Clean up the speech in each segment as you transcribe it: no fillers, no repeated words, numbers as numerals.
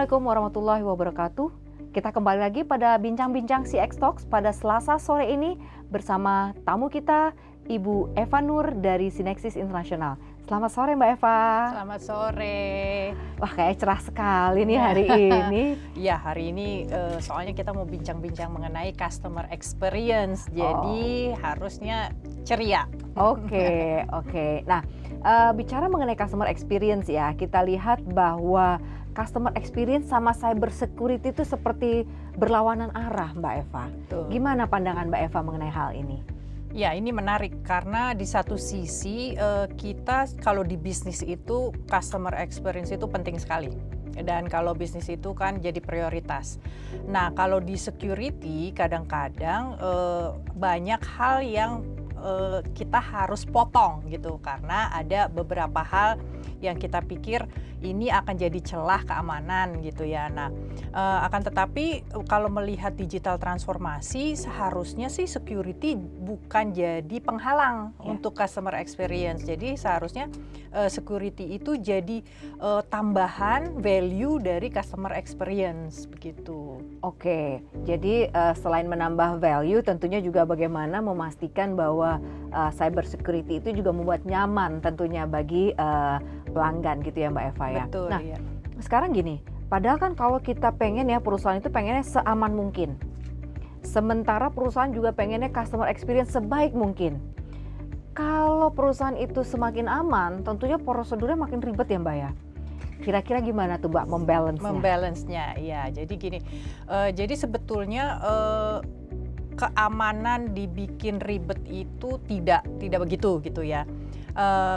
Assalamualaikum warahmatullahi wabarakatuh. Kita kembali lagi pada Bincang-Bincang CX Talks pada Selasa sore ini bersama tamu kita, Ibu Eva Nur dari Sinexis International. Selamat sore Mbak Eva. Selamat sore. Wah, kayak cerah sekali nih hari ini. Ya, hari ini soalnya kita mau bincang-bincang mengenai customer experience. Jadi harusnya ceria. Oke. Nah, bicara mengenai customer experience ya, kita lihat bahwa customer experience sama cyber security itu seperti berlawanan arah, Mbak Eva. Betul. Gimana pandangan Mbak Eva mengenai hal ini? Ya, ini menarik karena di satu sisi kita kalau di bisnis itu customer experience itu penting sekali. Dan kalau bisnis itu kan jadi prioritas. Nah, kalau di security kadang-kadang banyak hal yang kita harus potong gitu karena ada beberapa hal yang kita pikir ini akan jadi celah keamanan gitu ya. Nah, akan tetapi kalau melihat digital transformasi seharusnya sih security bukan jadi penghalang untuk customer experience. Jadi seharusnya security itu jadi tambahan value dari customer experience begitu. Oke, jadi selain menambah value tentunya juga bagaimana memastikan bahwa cyber security itu juga membuat nyaman tentunya bagi pelanggan gitu ya Mbak Eva ya. Betul, nah, ya. Sekarang gini, padahal kan kalau kita pengen ya perusahaan itu pengennya seaman mungkin. Sementara perusahaan juga pengennya customer experience sebaik mungkin. Kalau perusahaan itu semakin aman, tentunya prosedurnya makin ribet ya Mbak ya. Kira-kira gimana tuh Mbak Membalance-nya, ya. Jadi gini, jadi sebetulnya keamanan dibikin ribet itu tidak begitu gitu ya.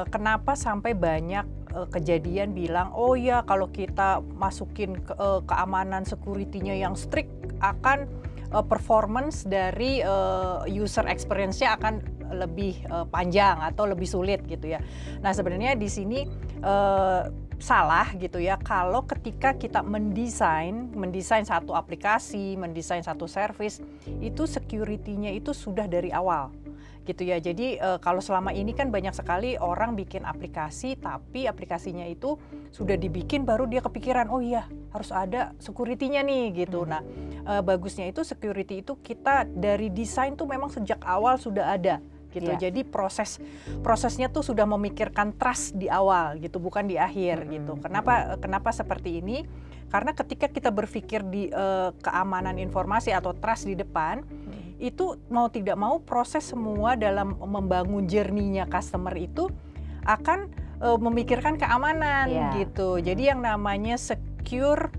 Kenapa sampai banyak kejadian bilang, oh ya kalau kita masukin keamanan security-nya yang strict akan performance dari user experience-nya akan lebih panjang atau lebih sulit gitu ya. Nah, sebenarnya di sini salah gitu ya kalau ketika kita mendesain satu aplikasi, mendesain satu service, itu security-nya itu sudah dari awal gitu ya. Jadi kalau selama ini kan banyak sekali orang bikin aplikasi tapi aplikasinya itu sudah dibikin baru dia kepikiran, oh iya harus ada security-nya nih gitu. Nah, bagusnya itu security itu kita dari desain tuh memang sejak awal sudah ada gitu. Jadi prosesnya tuh sudah memikirkan trust di awal gitu, bukan di akhir gitu. Kenapa seperti ini? Karena ketika kita berpikir di keamanan informasi atau trust di depan, itu mau tidak mau proses semua dalam membangun journey-nya customer itu akan memikirkan keamanan gitu. Jadi yang namanya secure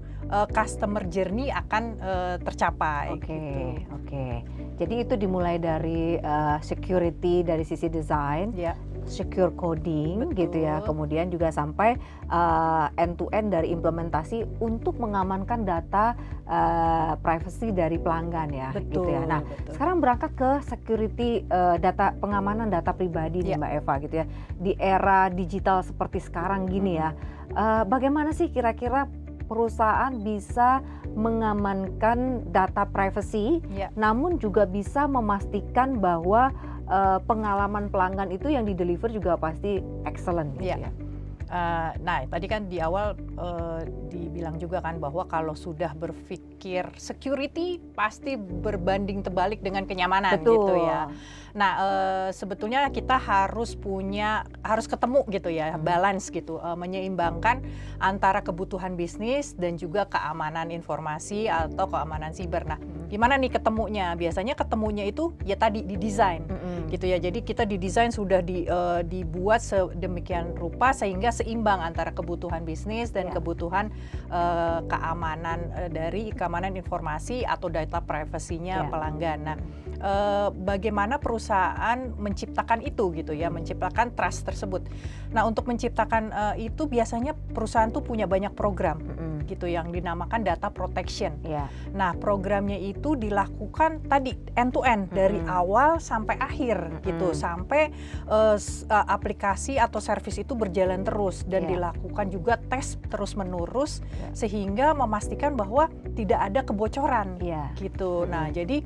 customer journey akan tercapai. Oke. Jadi itu dimulai dari security dari sisi desain, secure coding. Betul. Gitu ya. Kemudian juga sampai end to end dari implementasi untuk mengamankan data privacy dari pelanggan ya. Betul, gitu ya. Nah, sekarang berangkat ke security data pengamanan data pribadi nih Mbak Eva gitu ya. Di era digital seperti sekarang gini ya. Bagaimana sih kira-kira perusahaan bisa mengamankan data privacy, namun juga bisa memastikan bahwa pengalaman pelanggan itu yang di-deliver juga pasti excellent gitu ya. Nah, tadi kan di awal dibilang juga kan bahwa kalau sudah berpikir security pasti berbanding terbalik dengan kenyamanan. Betul. Gitu ya. Nah, sebetulnya kita harus ketemu gitu ya, balance gitu, menyeimbangkan antara kebutuhan bisnis dan juga keamanan informasi atau keamanan siber. Nah, gimana nih ketemunya? Biasanya ketemunya itu ya tadi di desain gitu ya. Jadi kita di desain sudah dibuat sedemikian rupa sehingga seimbang antara kebutuhan bisnis dan kebutuhan keamanan dari keamanan informasi atau data privasinya pelanggan. Nah, bagaimana perusahaan menciptakan itu gitu ya, menciptakan trust tersebut. Nah, untuk menciptakan itu biasanya perusahaan tuh punya banyak program gitu yang dinamakan data protection. Nah, programnya itu dilakukan tadi end to end dari awal sampai akhir gitu, sampai aplikasi atau service itu berjalan terus dan dilakukan juga tes terus menerus sehingga memastikan bahwa tidak ada kebocoran gitu. Nah, jadi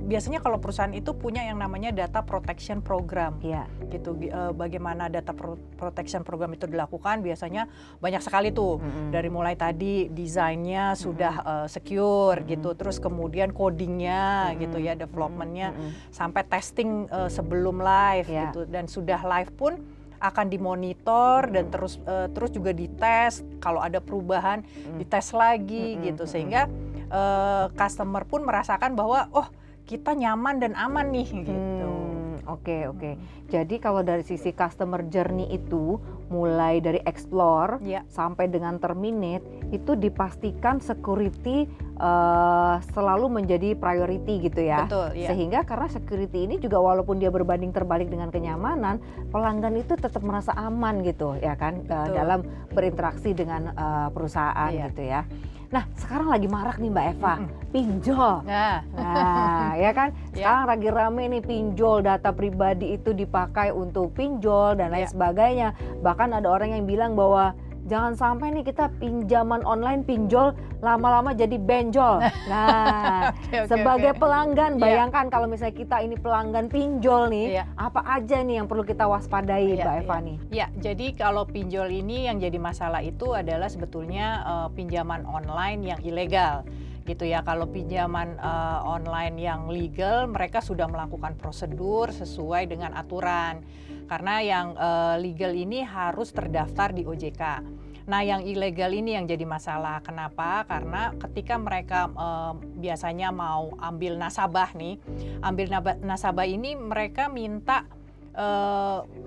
biasanya kalau perusahaan itu punya yang namanya data protection program. Iya. Gitu. Bagaimana data protection program itu dilakukan, biasanya banyak sekali tuh. Dari mulai tadi desainnya sudah secure gitu, terus kemudian codingnya gitu ya, developmentnya, sampai testing sebelum live gitu, dan sudah live pun akan dimonitor dan terus juga dites, kalau ada perubahan dites lagi gitu, sehingga customer pun merasakan bahwa oh kita nyaman dan aman nih gitu. Oke. Jadi kalau dari sisi customer journey itu mulai dari explore sampai dengan terminate itu dipastikan security selalu menjadi priority gitu ya. Betul, ya. Sehingga karena security ini juga walaupun dia berbanding terbalik dengan kenyamanan, pelanggan itu tetap merasa aman gitu ya kan, dalam berinteraksi dengan perusahaan gitu ya. Nah, sekarang lagi marak nih Mbak Eva, pinjol. Nah, ya kan? Sekarang lagi rame nih pinjol, data pribadi itu dipakai untuk pinjol dan lain sebagainya. Bahkan ada orang yang bilang bahwa jangan sampai nih kita pinjaman online pinjol lama-lama jadi benjol. Nah, sebagai pelanggan, bayangkan kalau misalnya kita ini pelanggan pinjol nih, apa aja nih yang perlu kita waspadai Mbak Eva nih? Ya, jadi kalau pinjol ini yang jadi masalah itu adalah sebetulnya pinjaman online yang ilegal. Gitu ya. Kalau pinjaman online yang legal, mereka sudah melakukan prosedur sesuai dengan aturan. Karena yang legal ini harus terdaftar di OJK. Nah, yang ilegal ini yang jadi masalah. Kenapa? Karena ketika mereka biasanya mau ambil nasabah nih, nasabah ini mereka minta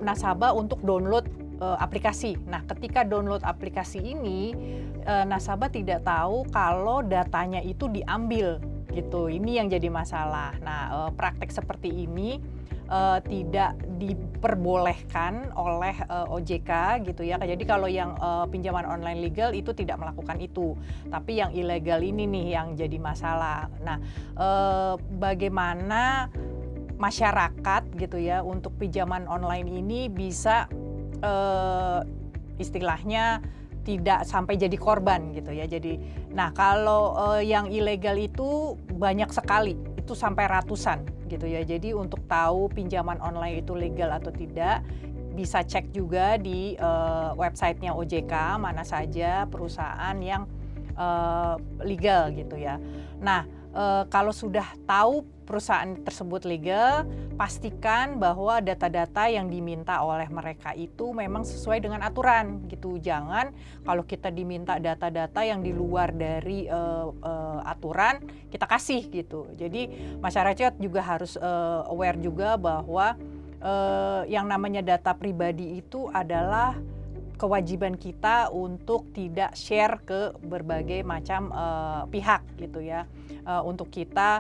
nasabah untuk download aplikasi. Nah, ketika download aplikasi ini, nasabah tidak tahu kalau datanya itu diambil gitu. Ini yang jadi masalah. Nah, praktek seperti ini tidak diperbolehkan oleh OJK gitu ya. Jadi kalau yang pinjaman online legal itu tidak melakukan itu. Tapi yang ilegal ini nih yang jadi masalah. Nah, bagaimana masyarakat gitu ya untuk pinjaman online ini bisa istilahnya tidak sampai jadi korban gitu ya. Jadi, nah kalau yang ilegal itu banyak sekali, itu sampai ratusan gitu ya. Jadi untuk tahu pinjaman online itu legal atau tidak, bisa cek juga di websitenya OJK mana saja perusahaan yang legal gitu ya. Nah, kalau sudah tahu perusahaan tersebut legal, pastikan bahwa data-data yang diminta oleh mereka itu memang sesuai dengan aturan gitu. Jangan kalau kita diminta data-data yang di luar dari aturan kita kasih gitu. Jadi masyarakat juga harus aware juga bahwa yang namanya data pribadi itu adalah kewajiban kita untuk tidak share ke berbagai macam pihak gitu ya, untuk kita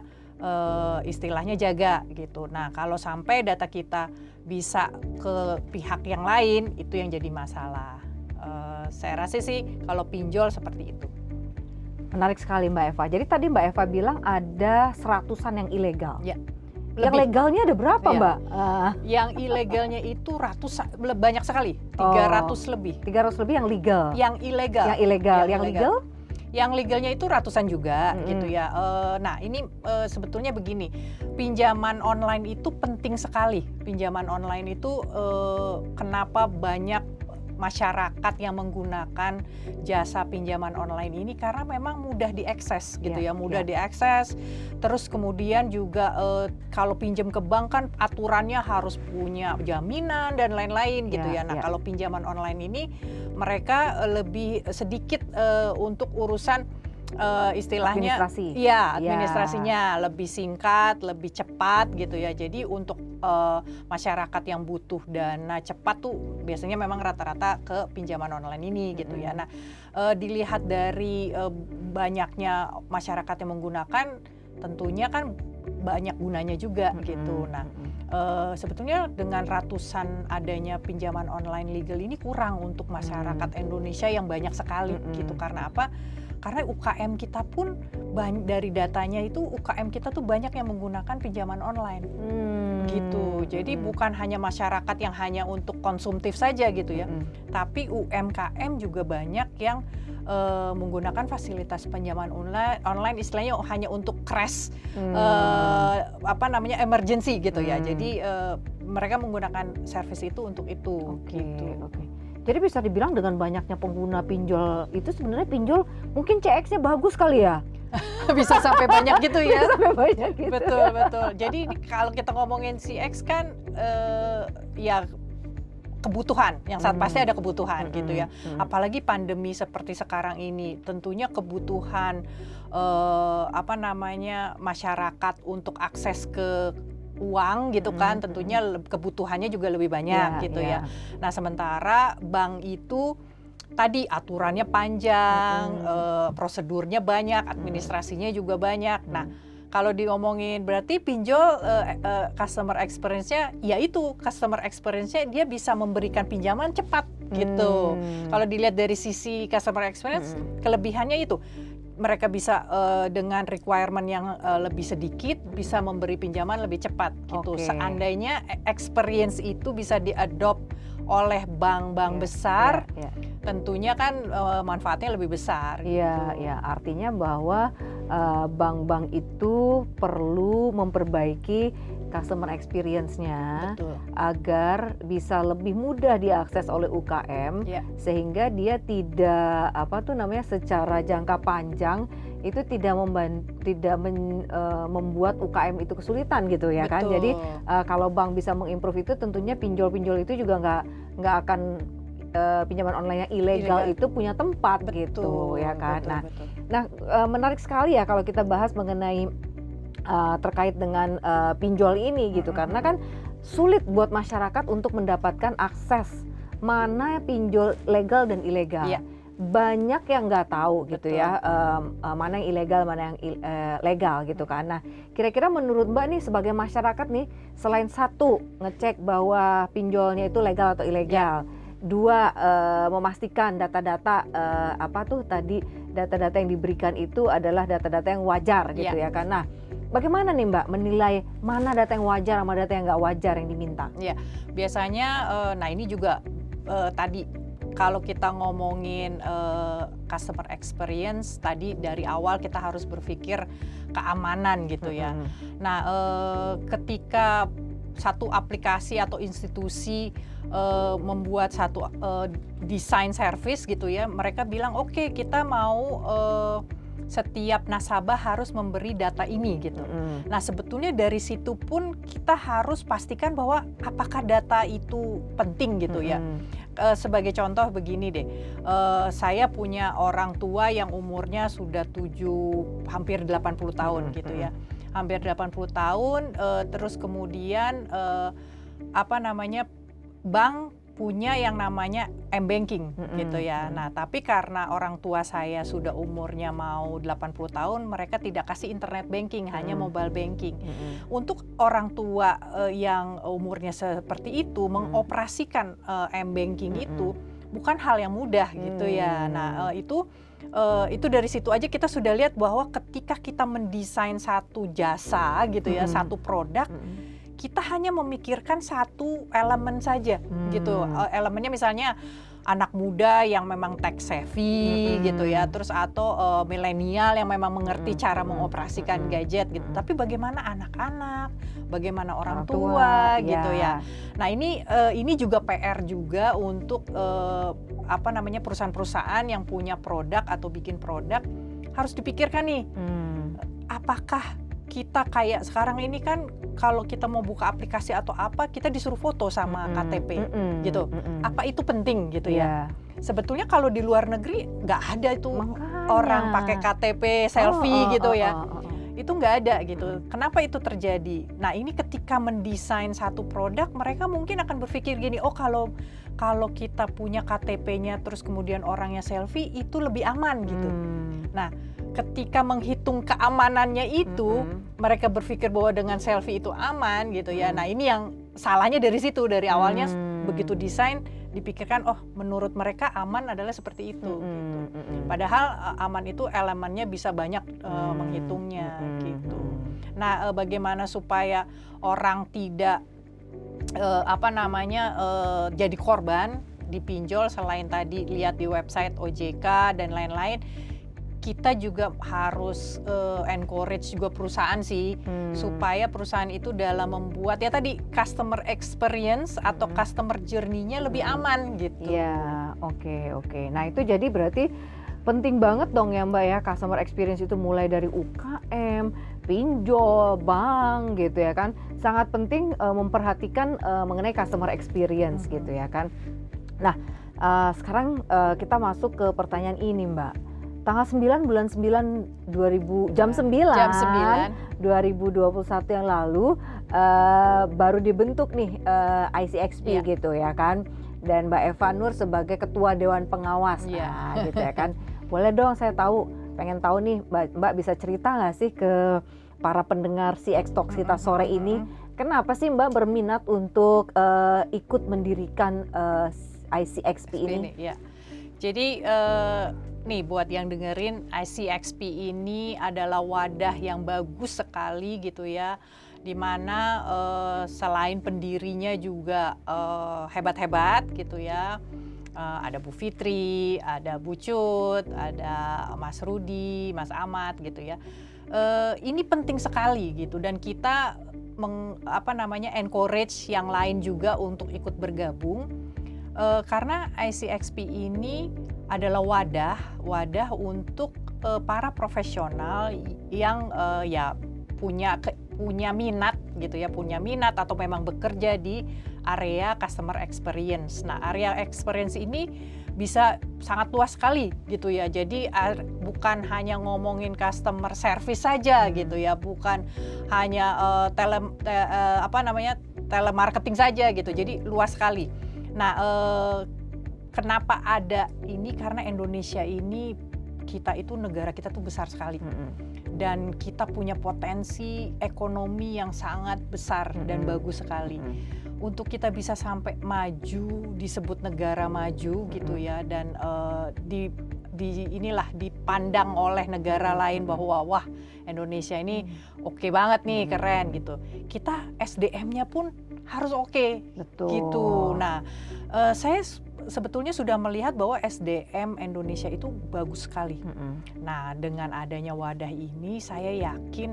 istilahnya jaga gitu. Nah, kalau sampai data kita bisa ke pihak yang lain, itu yang jadi masalah. Saya rasa sih kalau pinjol seperti itu. Menarik sekali Mbak Eva. Jadi tadi Mbak Eva bilang ada seratusan yang ilegal. Ya. Yang legalnya ada berapa Mbak? Yang ilegalnya itu banyak sekali, 300 lebih. 300 lebih yang legal. Yang ilegal. Yang ilegal. Yang legal? Yang legalnya itu ratusan juga gitu ya. Nah ini sebetulnya begini, pinjaman online itu penting sekali. Pinjaman online itu kenapa banyak masyarakat yang menggunakan jasa pinjaman online ini, karena memang mudah diakses gitu ya, mudah diakses. Terus kemudian juga kalau pinjam ke bank kan aturannya harus punya jaminan dan lain-lain gitu ya. Nah kalau pinjaman online ini mereka lebih sedikit untuk urusan istilahnya administrasinya lebih singkat, lebih cepat gitu ya. Jadi untuk masyarakat yang butuh dana cepat tuh biasanya memang rata-rata ke pinjaman online ini gitu ya. Nah, dilihat dari banyaknya masyarakat yang menggunakan, tentunya kan banyak gunanya juga gitu. Nah, sebetulnya dengan ratusan adanya pinjaman online legal ini kurang untuk masyarakat Indonesia yang banyak sekali gitu. Karena apa? Karena UKM kita pun dari datanya itu UKM kita tuh banyak yang menggunakan pinjaman online gitu. Jadi bukan hanya masyarakat yang hanya untuk konsumtif saja gitu ya, tapi UMKM juga banyak yang menggunakan fasilitas pinjaman online istilahnya hanya untuk crash emergency gitu ya. Jadi mereka menggunakan service itu untuk itu. Oke. Jadi bisa dibilang dengan banyaknya pengguna pinjol itu sebenarnya pinjol mungkin CX-nya bagus kali ya? Bisa sampai banyak gitu ya. Bisa sampai banyak gitu. Betul. Jadi kalau kita ngomongin CX kan ya kebutuhan, yang saat pasti ada kebutuhan gitu ya. Apalagi pandemi seperti sekarang ini, tentunya kebutuhan masyarakat untuk akses ke uang gitu kan, tentunya kebutuhannya juga lebih banyak gitu ya. Nah, sementara bank itu tadi aturannya panjang, prosedurnya banyak, administrasinya juga banyak. Nah, kalau diomongin berarti pinjol customer experience-nya, ya itu customer experience-nya dia bisa memberikan pinjaman cepat gitu. Kalau dilihat dari sisi customer experience, kelebihannya itu mereka bisa dengan requirement yang lebih sedikit bisa memberi pinjaman lebih cepat gitu. Seandainya experience itu bisa diadopt oleh bank-bank besar, tentunya kan manfaatnya lebih besar. Iya, artinya bahwa bank-bank itu perlu memperbaiki customer experience-nya agar bisa lebih mudah diakses oleh UKM, sehingga dia tidak secara jangka panjang itu tidak membuat UKM itu kesulitan gitu ya kan. Jadi kalau bank bisa mengimprove itu, tentunya pinjol-pinjol itu juga nggak akan pinjaman online yang ilegal itu punya tempat gitu ya kan. Nah, menarik sekali ya kalau kita bahas mengenai terkait dengan pinjol ini gitu, karena kan sulit buat masyarakat untuk mendapatkan akses mana pinjol legal dan ilegal. Banyak yang nggak tahu gitu ya, mana yang ilegal mana yang legal gitu kan. Nah, kira-kira menurut Mbak nih sebagai masyarakat nih, selain satu ngecek bahwa pinjolnya itu legal atau ilegal, dua memastikan data-data data-data yang diberikan itu adalah data-data yang wajar gitu ya kan. Nah, bagaimana nih Mbak menilai mana data yang wajar sama data yang nggak wajar yang diminta? Biasanya, nah ini juga tadi kalau kita ngomongin customer experience, tadi dari awal kita harus berpikir keamanan gitu ya. Nah, ketika satu aplikasi atau institusi membuat satu desain service gitu ya, mereka bilang oke, kita mau setiap nasabah harus memberi data ini gitu. Nah, sebetulnya dari situ pun kita harus pastikan bahwa apakah data itu penting gitu ya. Sebagai contoh begini deh, saya punya orang tua yang umurnya sudah hampir 80 tahun gitu ya. Hampir 80 tahun, terus kemudian bank punya yang namanya m-banking gitu ya. Nah, tapi karena orang tua saya sudah umurnya mau 80 tahun, mereka tidak kasih internet banking, hanya mobile banking. Untuk orang tua yang umurnya seperti itu, mengoperasikan m-banking itu bukan hal yang mudah gitu ya. Nah, itu dari situ aja kita sudah lihat bahwa ketika kita mendesain satu jasa gitu ya, satu produk, kita hanya memikirkan satu elemen saja gitu. Elemennya misalnya anak muda yang memang tech savvy gitu ya, terus atau milenial yang memang mengerti cara mengoperasikan gadget gitu. Tapi bagaimana anak-anak, bagaimana orang tua gitu ya. Nah, ini juga PR juga untuk perusahaan-perusahaan yang punya produk atau bikin produk, harus dipikirkan nih, apakah kita kayak sekarang ini kan kalau kita mau buka aplikasi atau apa, kita disuruh foto sama KTP gitu. Apa itu penting gitu ya? Sebetulnya kalau di luar negeri nggak ada itu orang pakai KTP selfie gitu ya. Itu nggak ada gitu. Kenapa itu terjadi? Nah, ini ketika mendesain satu produk, mereka mungkin akan berpikir gini, oh kalau kita punya KTP-nya terus kemudian orangnya selfie, itu lebih aman gitu. Nah, ketika menghitung keamanannya itu, mereka berpikir bahwa dengan selfie itu aman gitu ya. Nah, ini yang salahnya dari situ, dari awalnya begitu desain dipikirkan, oh menurut mereka aman adalah seperti itu. Gitu. Padahal aman itu elemennya bisa banyak menghitungnya gitu. Nah, bagaimana supaya orang tidak jadi korban dipinjol selain tadi lihat di website OJK dan lain-lain, kita juga harus encourage juga perusahaan sih, supaya perusahaan itu dalam membuat ya tadi customer experience atau customer journey-nya lebih aman gitu. Ya, oke. Nah itu jadi berarti penting banget dong ya Mbak ya, customer experience itu mulai dari UKM, pinjol, bank gitu ya kan. Sangat penting memperhatikan mengenai customer experience gitu ya kan. Nah sekarang kita masuk ke pertanyaan ini Mbak. Tanggal 9 bulan 9 jam 9 2021 yang lalu baru dibentuk nih ICXP gitu ya kan. Dan Mbak Eva Nur sebagai ketua dewan pengawas gitu ya kan. Boleh dong saya pengen tahu nih Mbak bisa cerita nggak sih ke para pendengar CX Talks kita sore ini, kenapa sih Mbak berminat untuk ikut mendirikan ICXP ini? Ya. Jadi nih buat yang dengerin, ICXP ini adalah wadah yang bagus sekali gitu ya, dimana selain pendirinya juga hebat-hebat gitu ya. Ada Bu Fitri, ada Bu Cut, ada Mas Rudi, Mas Ahmad gitu ya. Ini penting sekali gitu, dan kita encourage yang lain juga untuk ikut bergabung, karena ICXP ini adalah wadah untuk para profesional yang ya punya minat gitu ya, punya minat atau memang bekerja di area customer experience. Nah, area experience ini bisa sangat luas sekali gitu ya. Jadi bukan hanya ngomongin customer service saja gitu ya, bukan hanya telemarketing saja gitu. Jadi luas sekali. Nah, kenapa ada ini? Karena Indonesia ini negara kita tuh besar sekali. Dan kita punya potensi ekonomi yang sangat besar dan bagus sekali. Untuk kita bisa sampai maju, disebut negara maju gitu ya, dan dipandang oleh negara lain bahwa wah, Indonesia ini oke banget nih, keren gitu. Kita SDM-nya pun harus oke. Betul. Gitu. Nah, saya sebetulnya sudah melihat bahwa SDM Indonesia itu bagus sekali. Nah, dengan adanya wadah ini, saya yakin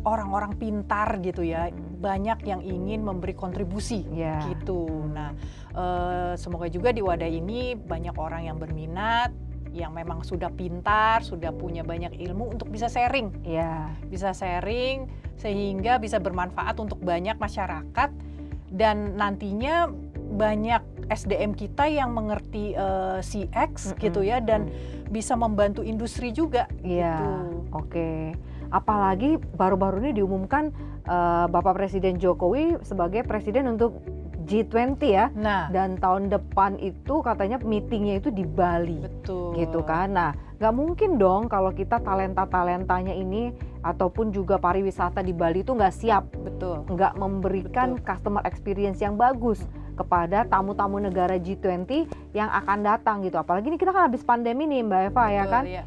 orang-orang pintar gitu ya, banyak yang ingin memberi kontribusi gitu. Nah, semoga juga di wadah ini banyak orang yang berminat, yang memang sudah pintar, sudah punya banyak ilmu untuk bisa sharing. Bisa sharing sehingga bisa bermanfaat untuk banyak masyarakat, dan nantinya banyak SDM kita yang mengerti CX gitu ya, dan bisa membantu industri juga gitu. Oke. Apalagi baru-baru ini diumumkan Bapak Presiden Jokowi sebagai presiden untuk G20 ya. Nah, dan tahun depan itu katanya meetingnya itu di Bali. Betul. Gitu kan. Nah, nggak mungkin dong kalau kita talenta-talentanya ini ataupun juga pariwisata di Bali itu nggak siap. Betul. Nggak memberikan customer experience yang bagus kepada tamu-tamu negara G20 yang akan datang gitu. Apalagi ini kita kan habis pandemi nih Mbak Eva. Betul, ya kan. Ya.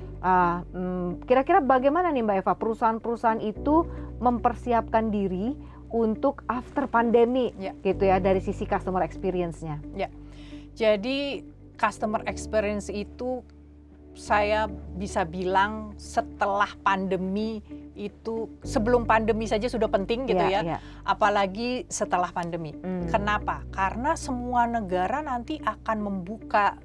Kira-kira bagaimana nih Mbak Eva perusahaan-perusahaan itu mempersiapkan diri untuk after pandemi gitu ya, dari sisi customer experience-nya? Jadi customer experience itu saya bisa bilang setelah pandemi itu, sebelum pandemi saja sudah penting gitu ya. Apalagi setelah pandemi. Kenapa? Karena semua negara nanti akan membuka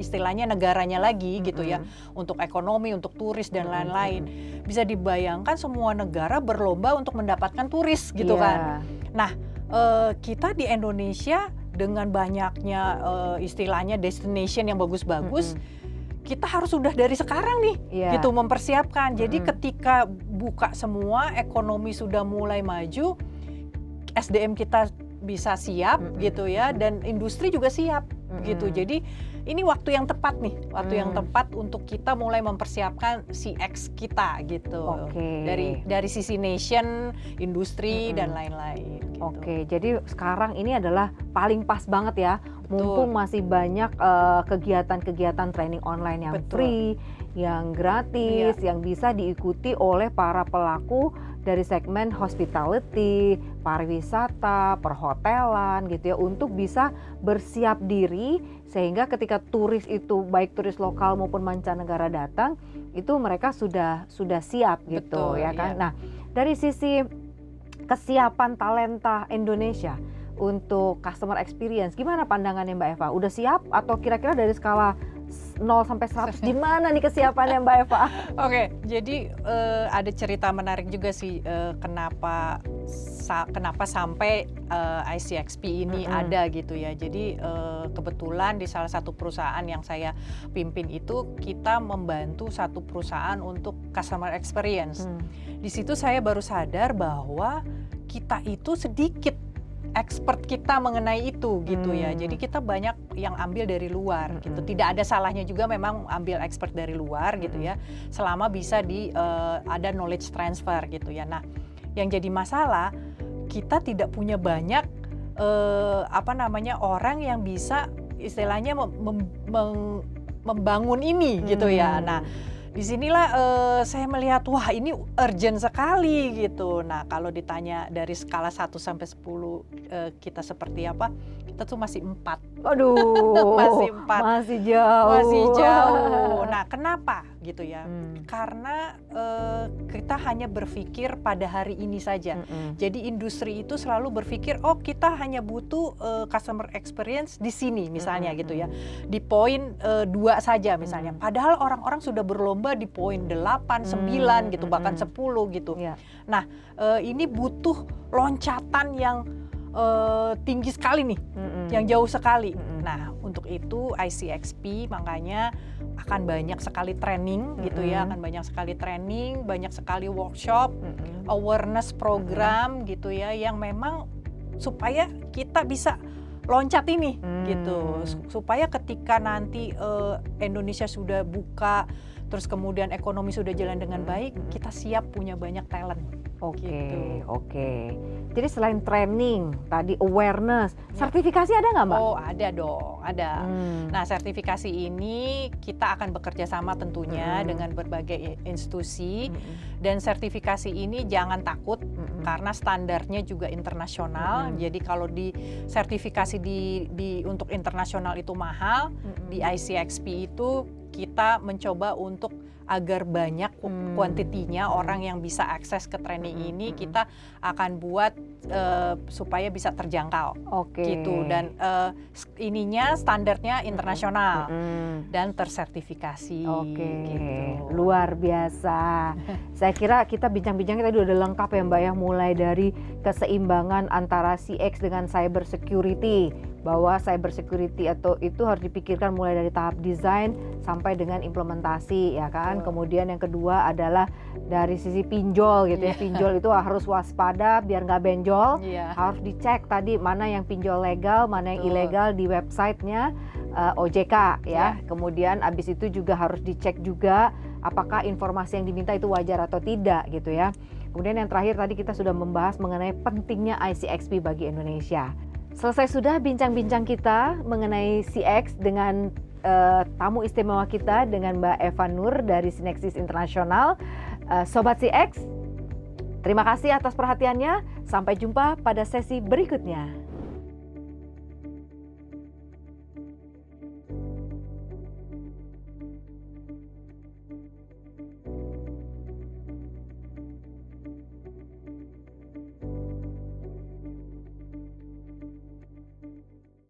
istilahnya negaranya lagi gitu ya, untuk ekonomi, untuk turis dan lain-lain. Bisa dibayangkan semua negara berlomba untuk mendapatkan turis gitu kan. Nah, kita di Indonesia dengan banyaknya istilahnya destination yang bagus-bagus, kita harus sudah dari sekarang nih gitu mempersiapkan. Jadi ketika buka semua, ekonomi sudah mulai maju, SDM kita bisa siap gitu ya, dan industri juga siap gitu. Jadi ini waktu yang tepat nih, waktu yang tepat untuk kita mulai mempersiapkan CX kita gitu. Dari sisi nation, industri dan lain-lain. Gitu. Jadi sekarang ini adalah paling pas banget ya. Mumpung masih banyak kegiatan-kegiatan training online yang free, yang gratis, yang bisa diikuti oleh para pelaku dari segmen hospitality, pariwisata, perhotelan gitu ya, untuk bisa bersiap diri sehingga ketika turis itu baik turis lokal maupun mancanegara datang itu mereka sudah siap gitu. Betul, ya kan. iya. Nah, dari sisi kesiapan talenta Indonesia untuk customer experience, gimana pandangannya Mbak Eva? Udah siap atau kira-kira dari skala 0 sampai 100 gimana nih kesiapannya Mbak Eva? Oke, jadi ada cerita menarik juga sih kenapa sampai ICXP ini ada gitu ya. Jadi kebetulan di salah satu perusahaan yang saya pimpin itu kita membantu satu perusahaan untuk customer experience. Di situ saya baru sadar bahwa kita itu sedikit expert kita mengenai itu gitu ya. Jadi kita banyak yang ambil dari luar gitu. Tidak ada salahnya juga memang ambil expert dari luar gitu ya. Selama bisa ada knowledge transfer gitu ya. Nah, yang jadi masalah kita tidak punya banyak orang yang bisa istilahnya membangun ini gitu ya. Nah, disinilah saya melihat wah ini urgent sekali gitu. Nah kalau ditanya dari skala 1 sampai 10 kita seperti apa, kita tuh masih 4. Aduh, Masih 4. masih jauh. Masih jauh. Nah kenapa gitu ya? Karena kita hanya berpikir pada hari ini saja. Jadi industri itu selalu berpikir oh kita hanya butuh customer experience di sini misalnya gitu ya. Di poin 2 saja misalnya. Padahal orang-orang sudah berlomba di poin 8, 9 gitu, bahkan 10 gitu. Nah, ini butuh loncatan yang tinggi sekali nih, yang jauh sekali. Nah, untuk itu ICXP makanya akan banyak sekali training gitu ya, akan banyak sekali training, banyak sekali workshop, awareness program gitu ya, yang memang supaya kita bisa loncat ini gitu, supaya ketika nanti Indonesia sudah buka, terus kemudian ekonomi sudah jalan dengan baik, kita siap punya banyak talent. Oke. Jadi selain training, tadi awareness, sertifikasi ada nggak Mbak? Oh ada dong, ada. Nah sertifikasi ini kita akan bekerja sama tentunya dengan berbagai institusi, dan sertifikasi ini jangan takut karena standarnya juga internasional. Jadi kalau di sertifikasi untuk internasional itu mahal, di ICXP itu kita mencoba untuk agar banyak kuantitinya orang yang bisa akses ke training ini, kita akan buat supaya bisa terjangkau gitu, dan ininya standarnya internasional dan tersertifikasi. Gitu. Luar biasa. Saya kira kita bincang-bincangnya tadi udah lengkap ya Mbak ya, mulai dari keseimbangan antara CX dengan cyber security, bahwa cyber security atau itu harus dipikirkan mulai dari tahap desain sampai dengan implementasi ya kan. Kemudian yang kedua adalah dari sisi pinjol gitu ya. Pinjol itu harus waspada biar nggak benjol. Harus dicek tadi mana yang pinjol legal, mana yang ilegal di websitenya OJK ya. Kemudian abis itu juga harus dicek juga apakah informasi yang diminta itu wajar atau tidak gitu ya. Kemudian yang terakhir tadi kita sudah membahas mengenai pentingnya ICXP bagi Indonesia. Selesai sudah bincang-bincang kita mengenai CX dengan tamu istimewa kita, dengan Mbak Eva Nur dari Synexis International. Sobat CX, terima kasih atas perhatiannya. Sampai jumpa pada sesi berikutnya.